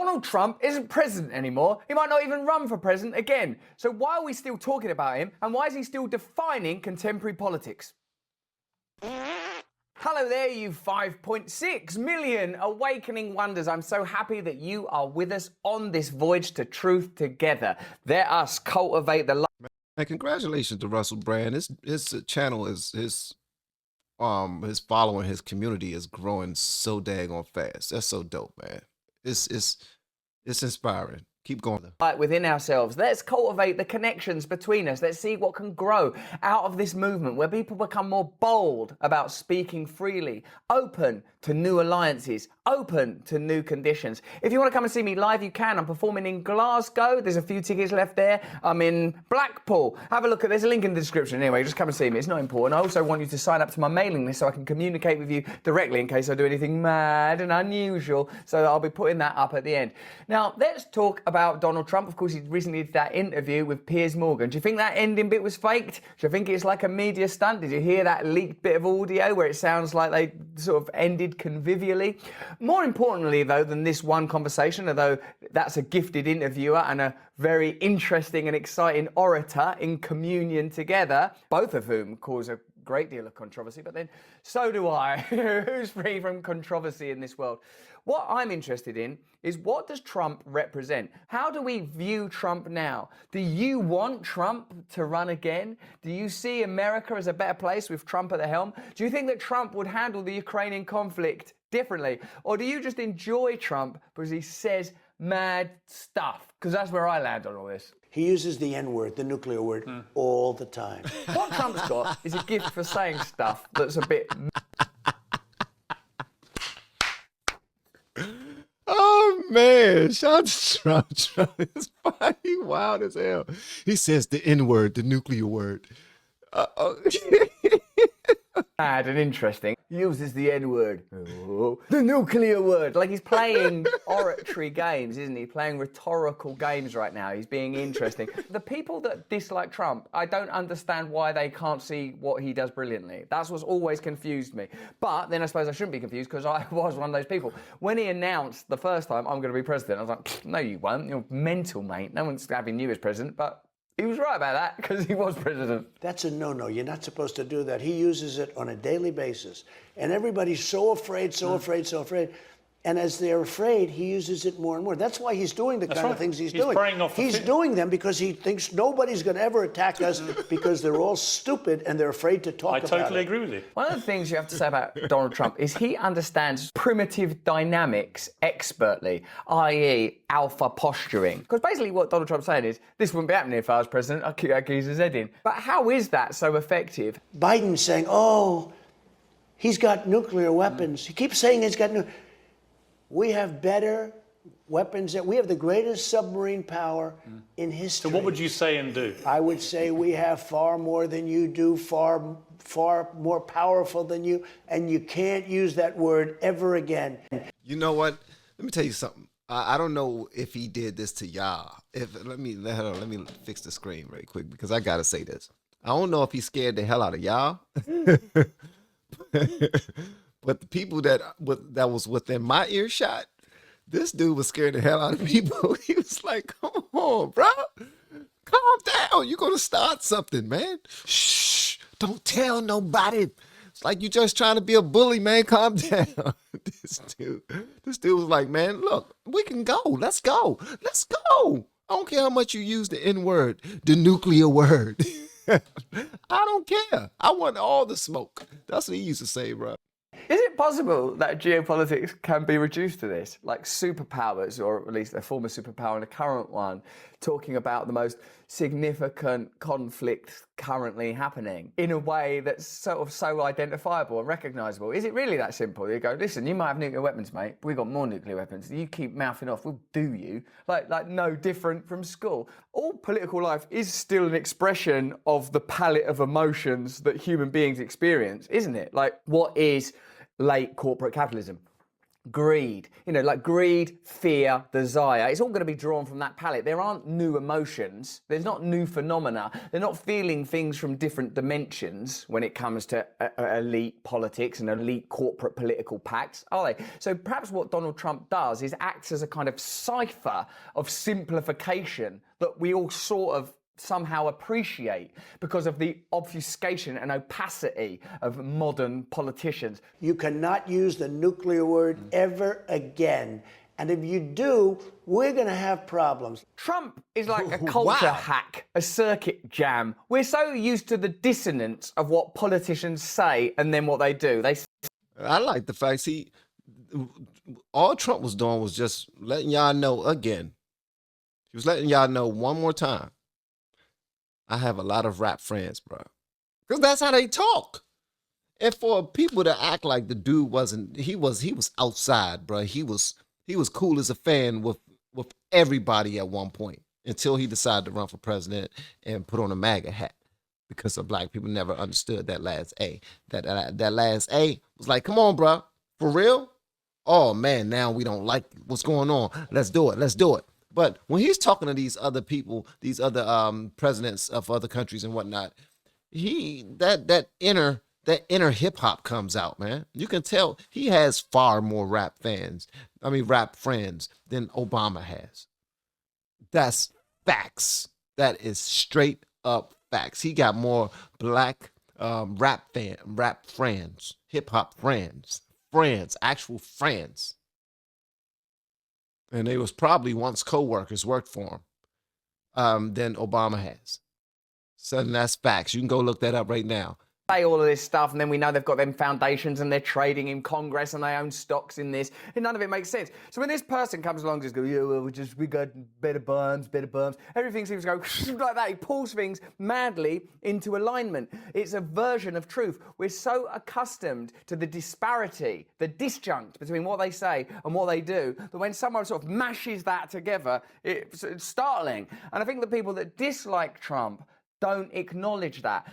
Donald Trump isn't president anymore. He might not even run for president again. So why are we still talking about him? And why is he still defining contemporary politics? Hello there, you 5.6 million awakening wonders. I'm so happy that you are with us on this voyage to truth together. Let us cultivate the life. Man, congratulations to Russell Brand. His channel his following, his community is growing so daggone fast. That's so dope, man. It's inspiring. Keep going. Within ourselves. Let's cultivate the connections between us. Let's see what can grow out of this movement where people become more bold about speaking freely, open to new alliances, open to new conditions. If you want to come and see me live, you can. I'm performing in Glasgow. There's a few tickets left there. I'm in Blackpool. Have a look there's a link in the description. Anyway, just come and see me. It's not important. I also want you to sign up to my mailing list so I can communicate with you directly in case I do anything mad and unusual. So I'll be putting that up at the end. Now, let's talk about Donald Trump. Of course, he recently did that interview with Piers Morgan. Do you think that ending bit was faked? Do you think it's like a media stunt? Did you hear that leaked bit of audio where it sounds like they sort of ended convivially? More importantly, though, than this one conversation, although that's a gifted interviewer and a very interesting and exciting orator in communion together, both of whom cause a great deal of controversy, but then so do I. Who's free from controversy in this world? What I'm interested in is, what does Trump represent? How do we view Trump now? Do you want Trump to run again? Do you see America as a better place with Trump at the helm? Do you think that Trump would handle the Ukrainian conflict differently? Or do you just enjoy Trump because he says mad stuff? Because that's where I land on all this. He uses the N-word, the nuclear word, all the time. What Trump's got is a gift for saying stuff that's a bit... Oh man, shout out to Trump. Trump is funny, wild as hell. He says the N-word, the nuclear word. Mad and interesting. He uses the N-word. Oh, the nuclear word. Like, he's playing oratory games, isn't he? Playing rhetorical games right now. He's being interesting. The people that dislike Trump, I don't understand why they can't see what he does brilliantly. That's what's always confused me. But then I suppose I shouldn't be confused because I was one of those people. When he announced the first time, I'm going to be president, I was like, no, you won't. You're mental, mate. No one's having you as president, but... he was right about that because he was president. That's a no-no. You're not supposed to do that. He uses it on a daily basis. And everybody's so afraid, so afraid, so afraid. And as they're afraid, he uses it more and more. That's why he's doing the kind of things he's doing. He's doing them because he thinks nobody's going to ever attack us because they're all stupid and they're afraid to talk about it. I totally agree with you. One of the things you have to say about Donald Trump is he understands primitive dynamics expertly, i.e. alpha posturing. Because basically what Donald Trump's saying is, this wouldn't be happening if I was president, I'd kick that geezer's head in. But how is that so effective? Biden's saying, oh, he's got nuclear weapons. He keeps saying he's got nuclear. We have better weapons. We have the greatest submarine power in history. So what would you say and do? I would say we have far more than you do, far more powerful than you, and you can't use that word ever again. You know what? Let me tell you something. I don't know if he did this to y'all. Let me fix the screen right quick because I gotta say this. I don't know if he scared the hell out of y'all. But the people that was within my earshot, this dude was scared the hell out of people. He was like, come on, bro. Calm down. You're going to start something, man. Shh. Don't tell nobody. It's like you just trying to be a bully, man. Calm down. This dude was like, man, look, we can go. Let's go. Let's go. I don't care how much you use the N-word, the nuclear word. I don't care. I want all the smoke. That's what he used to say, bro. Is it possible that geopolitics can be reduced to this? Like superpowers, or at least a former superpower and a current one, talking about the most significant conflict currently happening in a way that's sort of so identifiable and recognisable? Is it really that simple? You go, listen, you might have nuclear weapons, mate, but we've got more nuclear weapons. You keep mouthing off, we'll do you. Like no different from school. All political life is still an expression of the palette of emotions that human beings experience, isn't it? Like, what is late corporate capitalism? greed, like greed, fear, desire. It's all going to be drawn from that palette. There aren't new emotions. There's not new phenomena. They're not feeling things from different dimensions when it comes to elite politics and elite corporate political pacts, are they? So perhaps what Donald Trump does is acts as a kind of cipher of simplification that we all sort of somehow appreciate because of the obfuscation and opacity of modern politicians. You cannot use the nuclear word ever again. And if you do, we're going to have problems. Trump is like a culture hack, a circuit jam. We're so used to the dissonance of what politicians say and then what they do. I like the fact, all Trump was doing was just letting y'all know again. He was letting y'all know one more time. I have a lot of rap friends, bro. Because that's how they talk. And for people to act like the dude he was outside, bro. He was cool as a fan with everybody at one point until he decided to run for president and put on a MAGA hat because the black people never understood that last A. That last A was like, come on, bro. For real? Oh, man, now we don't like what's going on. Let's do it. But when he's talking to these other people, these other presidents of other countries and whatnot, that inner hip hop comes out, man. You can tell he has far more rap friends than Obama has. That's facts. That is straight up facts. He got more black rap friends, hip hop friends, actual friends. And they was probably once co-workers, worked for him, than Obama has. So that's facts. You can go look that up right now. Say all of this stuff, and then we know they've got them foundations and they're trading in Congress and they own stocks in this, and none of it makes sense. So when this person comes along and just goes, yeah, well, we got better berms, everything seems to go like that. He pulls things madly into alignment. It's a version of truth. We're so accustomed to the disparity, the disjunct between what they say and what they do, that when someone sort of mashes that together, it's startling. And I think the people that dislike Trump don't acknowledge that.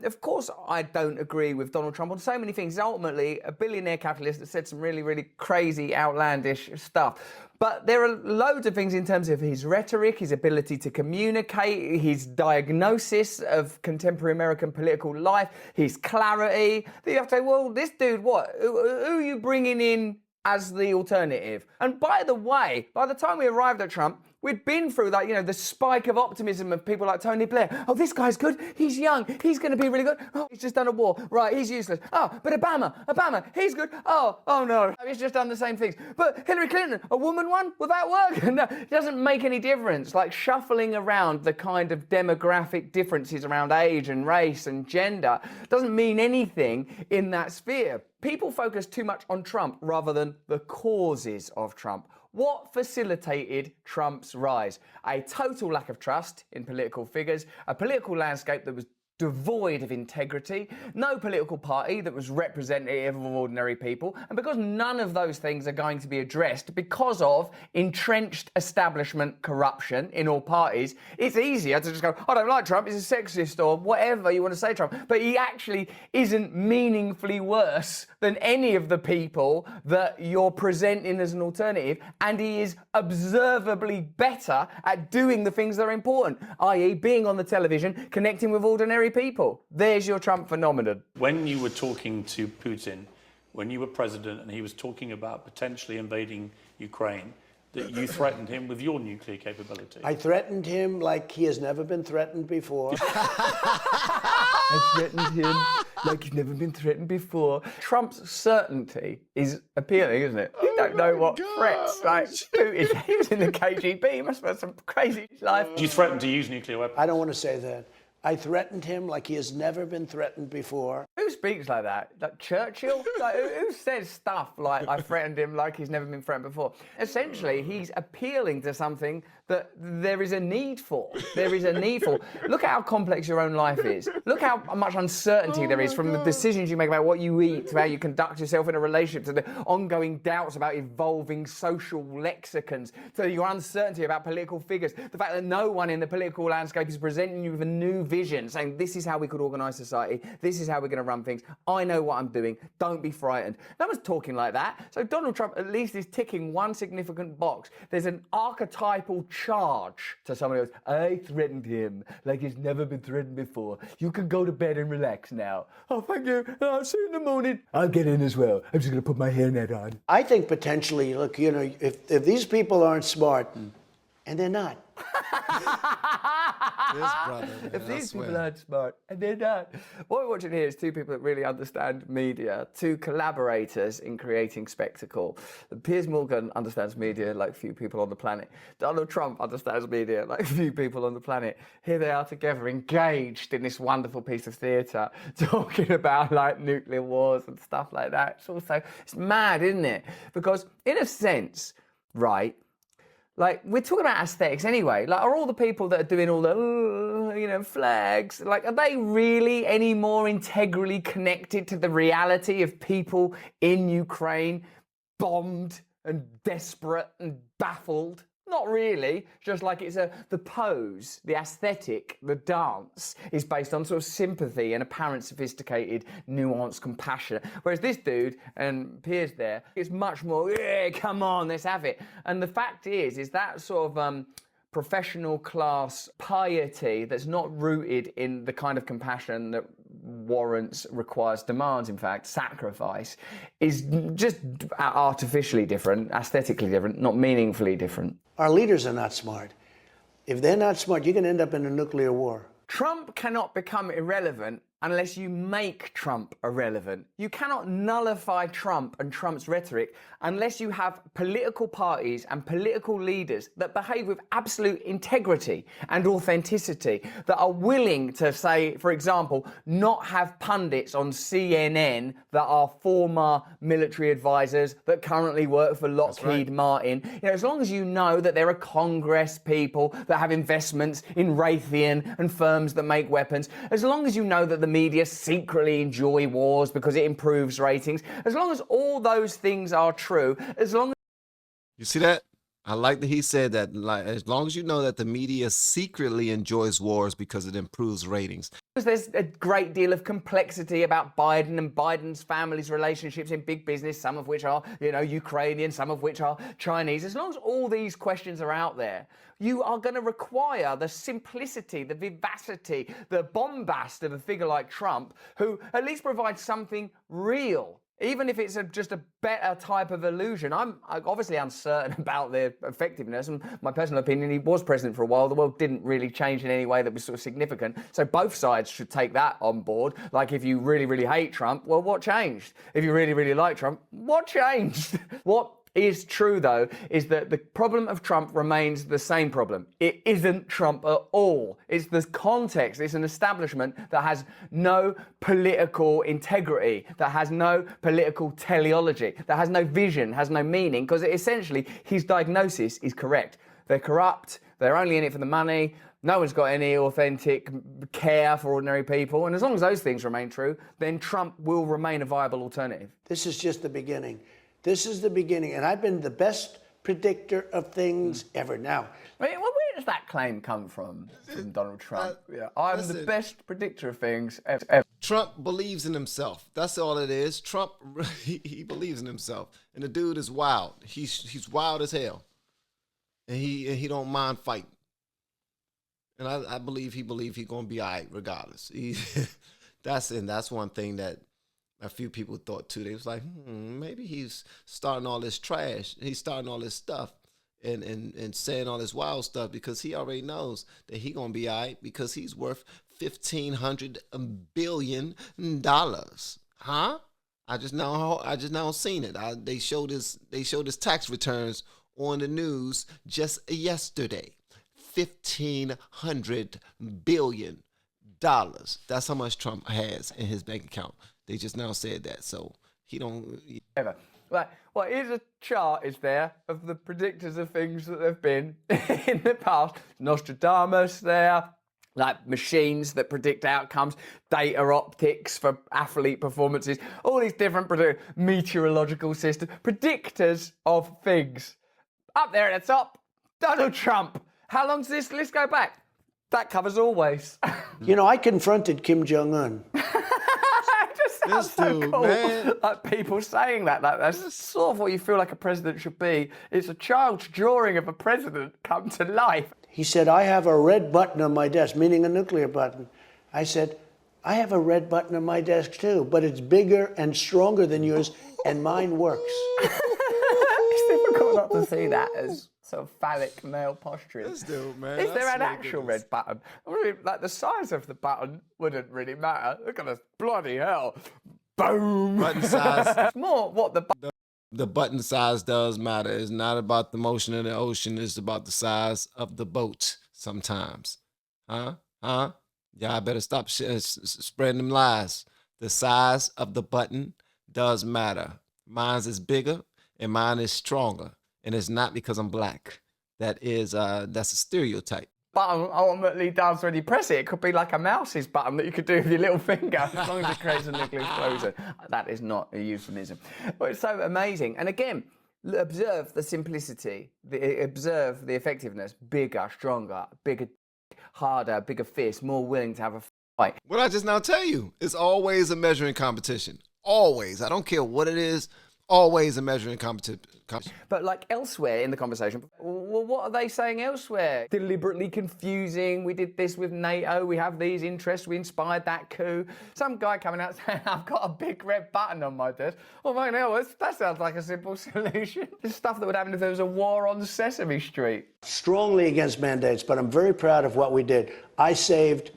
Of course, I don't agree with Donald Trump on so many things. He's ultimately a billionaire capitalist that said some really, really crazy, outlandish stuff. But there are loads of things in terms of his rhetoric, his ability to communicate, his diagnosis of contemporary American political life, his clarity. That you have to say, well, this dude, what? Who are you bringing in as the alternative? And by the way, by the time we arrived at Trump, we'd been through that, the spike of optimism of people like Tony Blair. Oh, this guy's good. He's young. He's going to be really good. Oh, he's just done a war. Right, he's useless. Oh, but Obama, he's good. Oh no, he's just done the same things. But Hillary Clinton, a woman one, will that work? No, it doesn't make any difference. Like shuffling around the kind of demographic differences around age and race and gender doesn't mean anything in that sphere. People focus too much on Trump rather than the causes of Trump. What facilitated Trump's rise? A total lack of trust in political figures, a political landscape that was devoid of integrity, no political party that was representative of ordinary people, and because none of those things are going to be addressed because of entrenched establishment corruption in all parties, it's easier to just go, I don't like Trump, he's a sexist or whatever you want to say Trump, but he actually isn't meaningfully worse than any of the people that you're presenting as an alternative, and he is observably better at doing the things that are important, i.e. being on the television, connecting with ordinary people. There's your Trump phenomenon. When you were talking to Putin, when you were president, and he was talking about potentially invading Ukraine, that you threatened him with your nuclear capability. I threatened him like he has never been threatened before. I threatened him like he's never been threatened before. Trump's certainty is appealing, isn't it? You don't know what threats, like Putin, he was in the KGB, he must have had some crazy life. You threatened to use nuclear weapons. I don't want to say that. I threatened him like he has never been threatened before. Who speaks like that? Like Churchill? Like, who says stuff like, I threatened him like he's never been threatened before? Essentially, he's appealing to something that there is a need for. There is a need for. Look at how complex your own life is. Look how much uncertainty there is from the decisions you make about what you eat, to how you conduct yourself in a relationship, to the ongoing doubts about evolving social lexicons, to your uncertainty about political figures, the fact that no one in the political landscape is presenting you with a new vision, saying this is how we could organise society, this is how we're going to run Trump thinks, I know what I'm doing, don't be frightened. No one's talking like that. So Donald Trump at least is ticking one significant box. There's an archetypal charge to somebody else. I threatened him like he's never been threatened before. You can go to bed and relax now. Oh, thank you. I'll see you in the morning. I'll get in as well. I'm just going to put my hairnet on. I think potentially, look, you know, if these people aren't smart, and they're not. This brother, man, If I these swear. people aren't smart, and they're not. What we're watching here is two people that really understand media, two collaborators in creating spectacle. Piers Morgan understands media like few people on the planet. Donald Trump understands media like few people on the planet. Here they are together, engaged in this wonderful piece of theatre, talking about like nuclear wars and stuff like that. It's mad, isn't it? Because in a sense, right, like, we're talking about aesthetics anyway. Like, are all the people that are doing all the, flags, like, are they really any more integrally connected to the reality of people in Ukraine, bombed and desperate and baffled? Not really. Just like the pose, the aesthetic, the dance is based on sort of sympathy and apparent sophisticated, nuanced compassion. Whereas this dude and Piers there, it's much more, yeah, come on, let's have it. And the fact is that sort of professional class piety that's not rooted in the kind of compassion that requires, demands, in fact, sacrifice, is just artificially different, aesthetically different, not meaningfully different. Our leaders are not smart. If they're not smart, you're going to end up in a nuclear war. Trump cannot become irrelevant unless you make Trump irrelevant. You cannot nullify Trump and Trump's rhetoric unless you have political parties and political leaders that behave with absolute integrity and authenticity, that are willing to say, for example, not have pundits on CNN that are former military advisors that currently work for Lockheed Martin. As long as you know that there are Congress people that have investments in Raytheon and firms that make weapons, as long as you know that the media secretly enjoy wars because it improves ratings, as long as all those things are true, as long as... You see that? I like that he said that, like, as long as you know that the media secretly enjoys wars because it improves ratings. There's a great deal of complexity about Biden and Biden's family's relationships in big business, some of which are, Ukrainian, some of which are Chinese. As long as all these questions are out there, you are going to require the simplicity, the vivacity, the bombast of a figure like Trump, who at least provides something real. Even if it's just a better type of illusion. I'm obviously uncertain about their effectiveness, and my personal opinion, he was president for a while. The world didn't really change in any way that was sort of significant. So both sides should take that on board. Like, if you really, really hate Trump, well, what changed? If you really, really like Trump, what changed? What is true, though, is that the problem of Trump remains the same problem. It isn't Trump at all. It's the context. It's an establishment that has no political integrity, that has no political teleology, that has no vision, has no meaning, because essentially his diagnosis is correct. They're corrupt. They're only in it for the money. No one's got any authentic care for ordinary people. And as long as those things remain true, then Trump will remain a viable alternative. This is just the beginning. This is the beginning, and I've been the best predictor of things ever. Now, where does that claim come from Donald Trump? I'm the best predictor of things ever. Trump believes in himself. That's all it is. Trump, he believes in himself, and the dude is wild. He's wild as hell, and he don't mind fighting. And I believe he's gonna be all right regardless. That's one thing that a few people thought too. They was like, maybe he's starting all this trash. He's starting all this stuff and saying all this wild stuff because he already knows that he gonna be all right because he's worth $1,500 billion. Huh? I just now seen it. They showed his tax returns on the news just yesterday. $1,500 billion. That's how much Trump has in his bank account. They just now said that, so he don't... Ever. Right. Well, here's a chart, is there, of the predictors of things that have been in the past. Nostradamus there, like machines that predict outcomes, data optics for athlete performances, all these different meteorological systems, predictors of things. Up there at the top, Donald Trump. How long does this list go back? That covers always. I confronted Kim Jong-un. sounds so dude, cool. man. Like people saying that. Like, that's sort of what you feel like a president should be. It's a child's drawing of a president come to life. He said, I have a red button on my desk, meaning a nuclear button. I said, I have a red button on my desk too, but it's bigger and stronger than yours, and mine works. It's difficult not to see that as sort of phallic male posturing. This dude, man. If there I an swear to actual goodness. red button, I mean, like the size of the button wouldn't really matter. Look at this, bloody hell. Boom. Button size. It's more what The button size does matter. It's not about the motion of the ocean. It's about the size of the boat sometimes. Huh? Y'all better stop spreading them lies. The size of the button does matter. Mine's is bigger and mine is stronger. And it's not because I'm black. That's a stereotype. button ultimately does when you press it. It could be like a mouse's button that you could do with your little finger as long as it creates a nuclear explosion. That is not a euphemism. But it's so amazing. And again, observe the simplicity, observe the effectiveness. Bigger, stronger, bigger, harder, bigger fist, more willing to have a fight. What I just now tell you, it's always a measuring competition. Always. I don't care what it is. Always a measuring competition. But like elsewhere in the conversation, well, what are they saying elsewhere? Deliberately confusing. We did this with NATO. We have these interests. We inspired that coup. Some guy coming out saying, I've got a big red button on my desk. Oh, my hell, that sounds like a simple solution. It's stuff that would happen if there was a war on Sesame Street. Strongly against mandates, but I'm very proud of what we did. I saved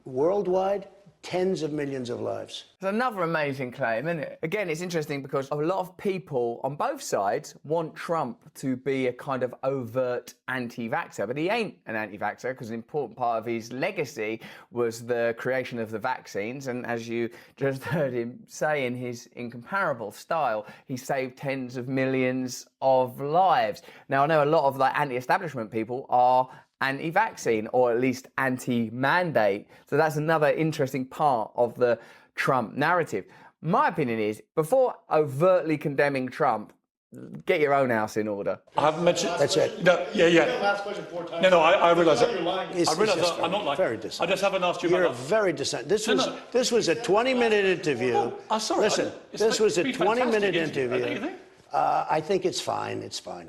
worldwide tens of millions of lives. It's another amazing claim, isn't it? Again, it's interesting because a lot of people on both sides want Trump to be a kind of overt anti-vaxxer, but he ain't an anti-vaxxer because an important part of his legacy was the creation of the vaccines. And as you just heard him say in his incomparable style, he saved tens of millions of lives. Now, I know a lot of like anti-establishment people are anti-vaccine or at least anti-mandate. So that's another interesting part of the Trump narrative. My opinion is, before overtly condemning Trump, get your own house in order. I haven't mentioned... That's it. No, yeah. Last question 4 times. No, I realise that. It's I realise just that I'm not like... very I dissent. just haven't asked you You're about... very dissent. This No. was a 20-minute interview. Sorry. Listen, It's this was a been fantastic 20-minute interview, don't you interview. think? I think it's fine. It's fine.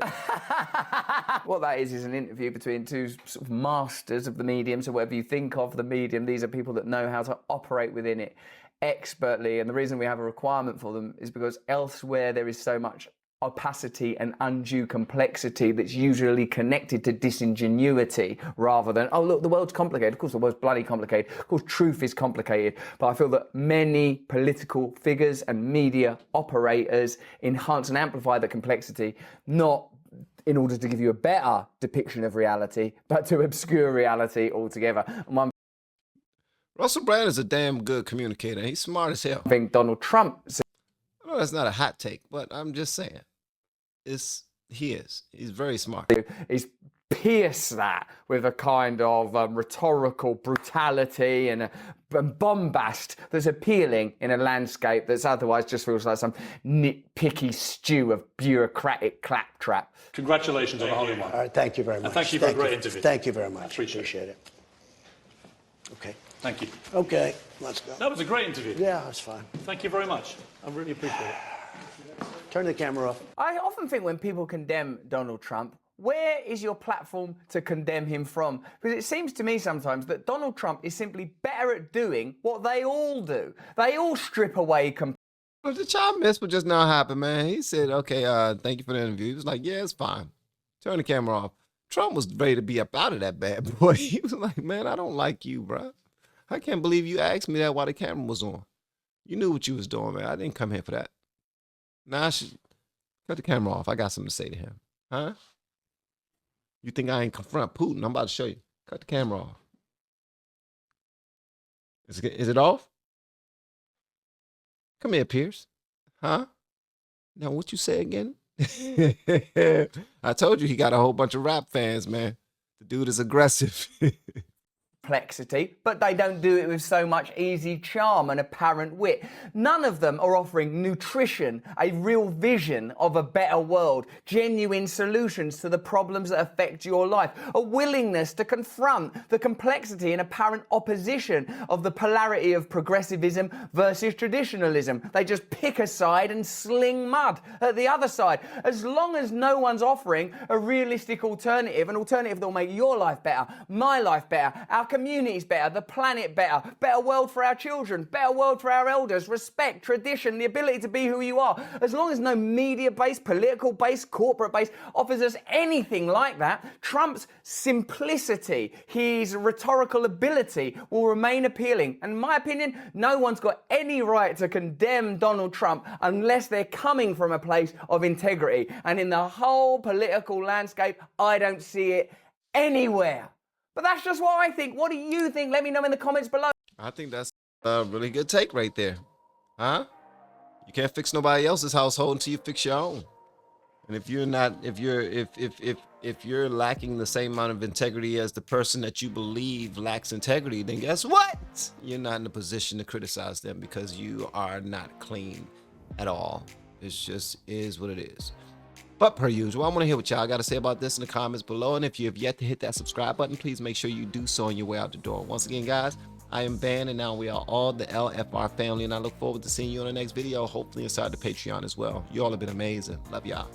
What that is an interview between two sort of masters of the medium. So whatever you think of the medium, these are people that know how to operate within it expertly. And the reason we have a requirement for them is because elsewhere there is so much opacity and undue complexity that's usually connected to disingenuity rather than, oh, look, the world's complicated. Of course, the world's bloody complicated. Of course, truth is complicated. But I feel that many political figures and media operators enhance and amplify the complexity, not in order to give you a better depiction of reality, but to obscure reality altogether. And one Russell Brand is a damn good communicator. He's smart as hell. thing Donald Trump said, I know that's not a hot take, but I'm just saying. He is. He's very smart. is pierce that with a kind of rhetorical brutality and bombast that's appealing in a landscape that's otherwise just feels like some nitpicky stew of bureaucratic claptrap. Congratulations on the hole in one. All right, thank you very much. And thank you for a great interview. Thank you very much. Appreciate it. Okay. Thank you. Okay, let's go. That was a great interview. Yeah, that's fine. Thank you very much. I really appreciate it. Turn the camera off. I often think when people condemn Donald Trump, where is your platform to condemn him from? Because it seems to me sometimes that Donald Trump is simply better at doing what they all do. They all strip away Well, the child miss what just now happened, man. He said, okay, thank you for the interview. He was like, yeah, it's fine. Turn the camera off. Trump was ready to be up out of that bad boy. He was like, man, I don't like you, bro. I can't believe you asked me that while the camera was on. You knew what you was doing, man. I didn't come here for that. Now I should cut the camera off. I got something to say to him. Huh? You think I ain't confront Putin? I'm about to show you. Cut the camera off. Is it off? Come here, Pierce. Huh? Now what you say again? I told you he got a whole bunch of rap fans, man. The dude is aggressive. complexity, but they don't do it with so much easy charm and apparent wit. None of them are offering nutrition, a real vision of a better world, genuine solutions to the problems that affect your life, a willingness to confront the complexity and apparent opposition of the polarity of progressivism versus traditionalism. They just pick a side and sling mud at the other side. As long as no one's offering a realistic alternative, an alternative that will make your life better, my life better, our communities better, the planet better, better world for our children, better world for our elders, respect, tradition, the ability to be who you are. As long as no media-based, political-based, corporate-based offers us anything like that, Trump's simplicity, his rhetorical ability will remain appealing. And in my opinion, no one's got any right to condemn Donald Trump unless they're coming from a place of integrity. And in the whole political landscape, I don't see it anywhere. But that's just what I think. What do you think? Let me know in the comments below. I think that's a really good take right there. Huh? You can't fix nobody else's household until you fix your own. And if you're not, if you're lacking the same amount of integrity as the person that you believe lacks integrity, then guess what? You're not in a position to criticize them because you are not clean at all. It just is what it is. But per usual, I want to hear what y'all got to say about this in the comments below. And if you have yet to hit that subscribe button, please make sure you do so on your way out the door. Once again, guys, I am Van, and now we are all the LFR family. And I look forward to seeing you on the next video, hopefully inside the Patreon as well. You all have been amazing. Love y'all.